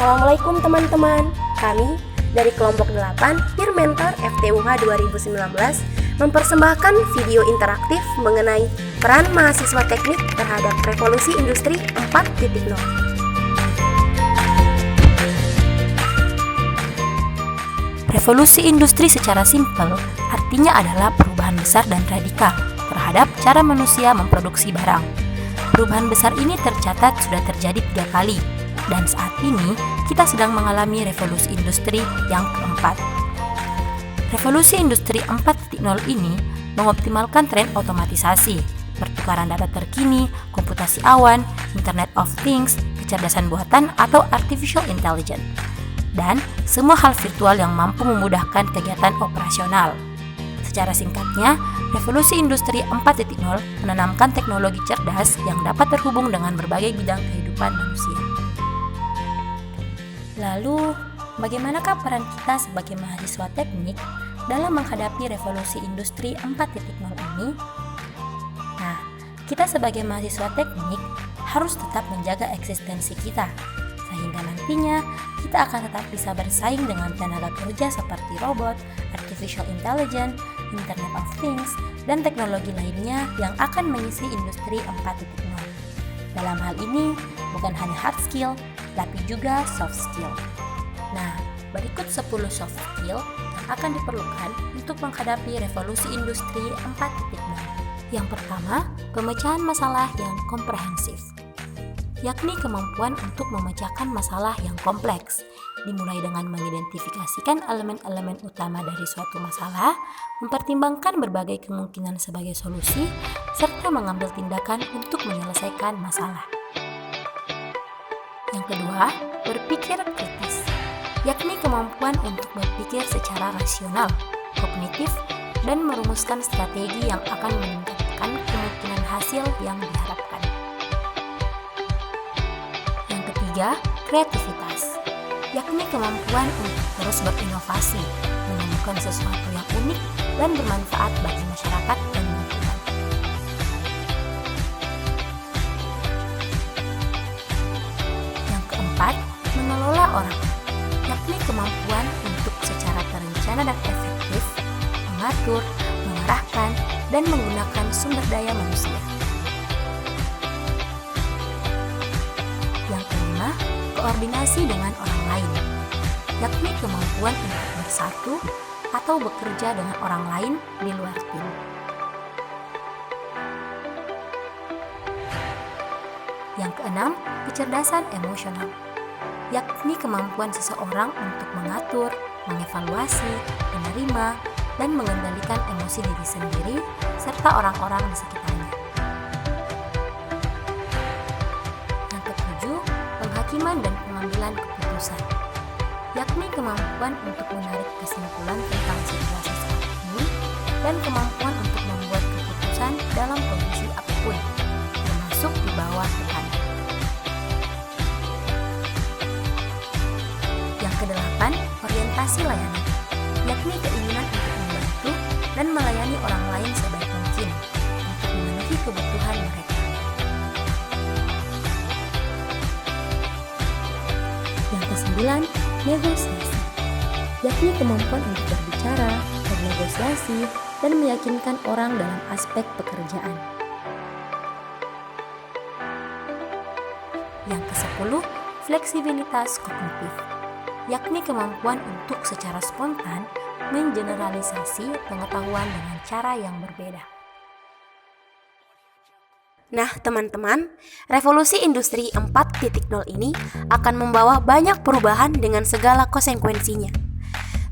Assalamualaikum teman-teman. Kami dari kelompok 8 Peer Mentor FTUH 2019 mempersembahkan video interaktif mengenai peran mahasiswa teknik terhadap revolusi industri 4.0. Revolusi industri secara simpel artinya adalah perubahan besar dan radikal terhadap cara manusia memproduksi barang. Perubahan besar ini tercatat sudah terjadi 3 kali, dan saat ini kita sedang mengalami revolusi industri yang keempat. Revolusi industri 4.0 ini mengoptimalkan tren otomatisasi, pertukaran data terkini, komputasi awan, Internet of Things, kecerdasan buatan atau artificial intelligence, dan semua hal virtual yang mampu memudahkan kegiatan operasional. Secara singkatnya, revolusi industri 4.0 menanamkan teknologi cerdas yang dapat terhubung dengan berbagai bidang kehidupan manusia. Lalu, bagaimanakah peran kita sebagai mahasiswa teknik dalam menghadapi revolusi industri 4.0 ini? Nah, kita sebagai mahasiswa teknik harus tetap menjaga eksistensi kita, sehingga nantinya kita akan tetap bisa bersaing dengan tenaga kerja seperti robot, artificial intelligence, Internet of Things, dan teknologi lainnya yang akan mengisi industri 4.0. Dalam hal ini, bukan hanya hard skill, tapi juga soft skill. Nah, berikut 10 soft skill yang akan diperlukan untuk menghadapi revolusi industri 4.0. Yang pertama, pemecahan masalah yang komprehensif, yakni kemampuan untuk memecahkan masalah yang kompleks, dimulai dengan mengidentifikasikan elemen-elemen utama dari suatu masalah, mempertimbangkan berbagai kemungkinan sebagai solusi, serta mengambil tindakan untuk menyelesaikan masalah. Yang kedua, berpikir kritis, yakni kemampuan untuk berpikir secara rasional, kognitif, dan merumuskan strategi yang akan meningkatkan kemungkinan hasil yang diharapkan. Yang ketiga, kreativitas, yakni kemampuan untuk terus berinovasi, menemukan sesuatu yang unik dan bermanfaat bagi masyarakat dan lingkungan. Yang keempat, mengelola orang, yakni kemampuan untuk secara terencana dan efektif mengatur, mengarahkan, dan menggunakan sumber daya manusia. Yang kelima, koordinasi dengan orang lain, yakni kemampuan untuk bersatu atau bekerja dengan orang lain di luar tim. Yang keenam, kecerdasan emosional, yakni kemampuan seseorang untuk mengatur, mengevaluasi, menerima, dan mengendalikan emosi diri sendiri serta orang-orang di sekitarnya. Yang ketujuh, penghakiman dan pengambilan keputusan, yakni kemampuan untuk menarik kesimpulan tentang situasi saat ini dan kemampuan untuk membuat keputusan dalam kondisi apapun, termasuk di bawah tekanan. Yang kedelapan, orientasi layanan, yakni keinginan untuk membantu dan melayani orang lain sebaik mungkin untuk memenuhi kebutuhan mereka. Yang kesembilan, negosiasi, yakni kemampuan untuk berbicara, bernegosiasi, dan meyakinkan orang dalam aspek pekerjaan. Yang ke-10, fleksibilitas kognitif, yakni kemampuan untuk secara spontan mengeneralisasi pengetahuan dengan cara yang berbeda. Nah teman-teman, revolusi industri 4.0 ini akan membawa banyak perubahan dengan segala konsekuensinya.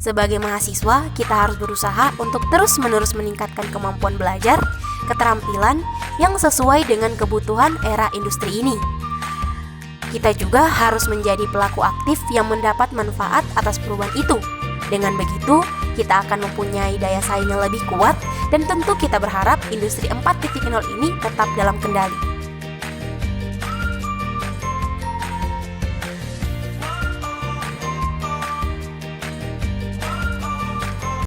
Sebagai mahasiswa, kita harus berusaha untuk terus-menerus meningkatkan kemampuan belajar, keterampilan yang sesuai dengan kebutuhan era industri ini. Kita juga harus menjadi pelaku aktif yang mendapat manfaat atas perubahan itu. Dengan begitu, kita akan mempunyai daya saing yang lebih kuat dan tentu kita berharap industri 4.0 ini tetap dalam kendali.